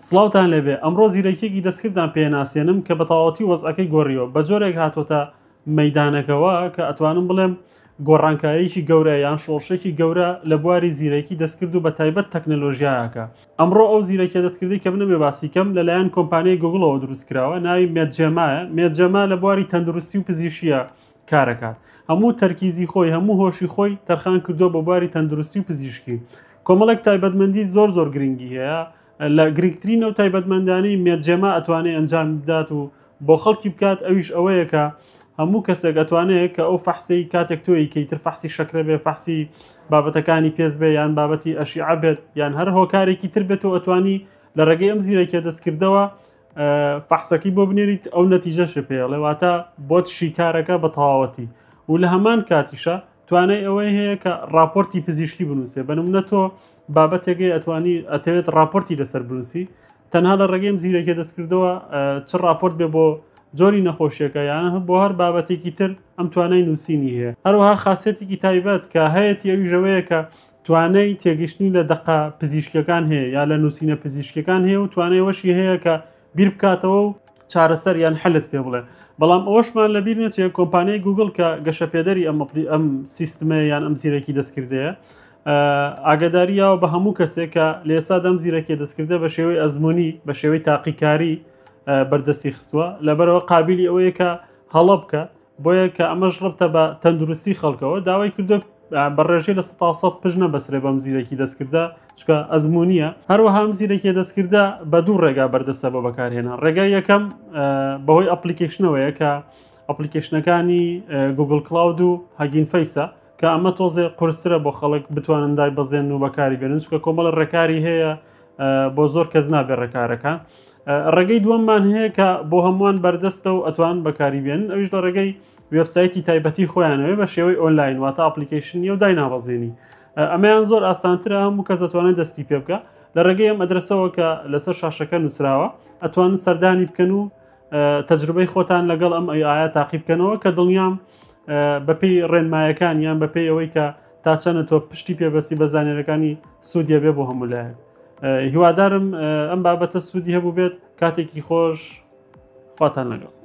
سڵاوتان لێبێ ئەمڕۆ زیرەکێکی دەستکردان پێناسیێنم کە بە تەواوەتی وەزعەکەی گۆڕیەوە بە جۆرێک هاتوۆتە مەیدانەکەەوە کە ئەتوانم بڵێم گۆڕانکاریی گەورە یان شۆڕشێکی گەورە لە بواری زیرەکی دەستکرد و بە تایبەت تەکنەلۆژیایەکە. ئەمڕۆ ئەو زیرەکە دەستکردی کە بنەمێ باسیکەم لەلایەن کۆمپانیای گوگڵەوە دروستکراوە، ناوی مێدجێمایە. مێدجێما لە بواری تەندروستی و پزیشکیە کارەکات. هەموو تەرکیزی خۆی هەموو هۆشی خۆی تەرخان کردووە بە بواری تەندروستی و پزیشکی. کۆمەڵێک تایبەتمەندی زۆر گرنگی هەیە. لە گرنگترین ئەو تایبەتمەندانەی مێدجێما ئەتوانێت ئەنجام بدات و بۆ خەڵکی بکات ئەویش ئەوەیە کە هەموو کەسێک ئەتوانێت کە ئەو فەحسی کاتێک تۆی کەیتر فەحسی شەکرە بێ، فەحسی بابەتەکانی پێز بێ یان بابەتی ئەشیعە بێت یان هەر هۆکارێکی تر بێت و ئەتوانی لە ڕێگەی ئەم زیرەکە دەستکردەوە فەحسەکەی بۆ بنێریت ئەو نەتیجەش پێڵێ واتە بۆ شیکارەکە بە تەواوەتی و لە هەمان کاتیشە توانای ئەوەی هەیە کە راپۆرتی پزیشکی بنووسێ. بەنمونە تۆ بابەتێکی ئەتەوێت راپۆرتی لەسەر بنووسی، تەنها لە ڕێگەی ئەم زیرەکە دەستکردەوە چ راپۆرت بێ بۆ جۆری نەخۆشیەکە یان بۆ هەر بابەتێکی تر ئەم توانای نووسینی هەیە. هەروەها خاصێتێکی تایبەت کە هەیەی ئەوی ژەوەیە کە توانای تێگەشتنی لە دقە پزیشکەکان هەیە یا لە نووسینە پزیشکەکان هەیە و توانای وەشی هەیە کە بیر بکاتەوە و چارەسەر یان حلت پێ بڵێ. بەڵام ئەوەشمان لەبیر نێچێت کۆمپانیای گوگڵ کە گەشەپێدەری ئەم سیستمە یان ئەم زیرەکی دەستکردەیە ئاگاداریەوە بە هەموو کەسێک کە لە ئێستا دەم زیرەکی دەستکردە بە شێوەی ئەزمموی بە شێوەی تاقیکاری بەردەستی خستووە لەبەرەوە قابلی ئەوەیە کە هەڵە بکە بۆیە کە ئەمەش ڕبتە بە تەندروستی خەڵکەوە داوای کردو بەڕێژەی لە 100% پژنە بەسرێ بەم زیرەکی دەستکردە چکە ئەزممویە. هەروەها ئەم زیرەکی دەستکردە بە دوو ڕێگا بەردەسە بە بەکارهێنا. ڕێگای یەکەم بەهۆی ئەپلیکیشنەوەیە کە ئەپلیکیشنەکانی گوگل کلااود و هەگین فەیسە کە ئەمە تۆزێ قورسرە بۆ خەڵک بتوانن دای بەزێن و بەکاری بێنن چکە کۆمەڵە ڕێکاری هەیە بۆ زۆر کەس نابێ ڕێکارەکان. ڕێگەی دووەممان هەیە کە بۆ هەمووان بەردەستە و ئەتوان بەکاری بێنن ئەویش لە ڕێگەی وێبسایتی تایبەتی خۆیانەوەی بە شێوەی ئۆنلاین واتە ئەپلیکیشنی و دای ناوەزێنی. ئەمەیان زۆر ئاسانترە هەموو کەس ئەتوانێت دەستی پێ بکە لە ڕێگەی ئەم ئەدرسەوە کە لەسەر شاشەکە نووسراوە ئەتوانن سەردانی بکەن و تەجروبەی خۆتان لەگەڵ ئەم ئایا تاقی بکەنەوە کە دڵنیام بەپێی ڕێنمایەکان یان بەپێی ئەوەی کە تا چەنە تۆ پشتی پێبەستی بە زانێرەکانی سوودیە بێ بۆ هەموو لایەک. هیوادارم ئەم بابەتە سوودی هەبوو بێت. کاتێکی خۆش خواتان لەگەڵ.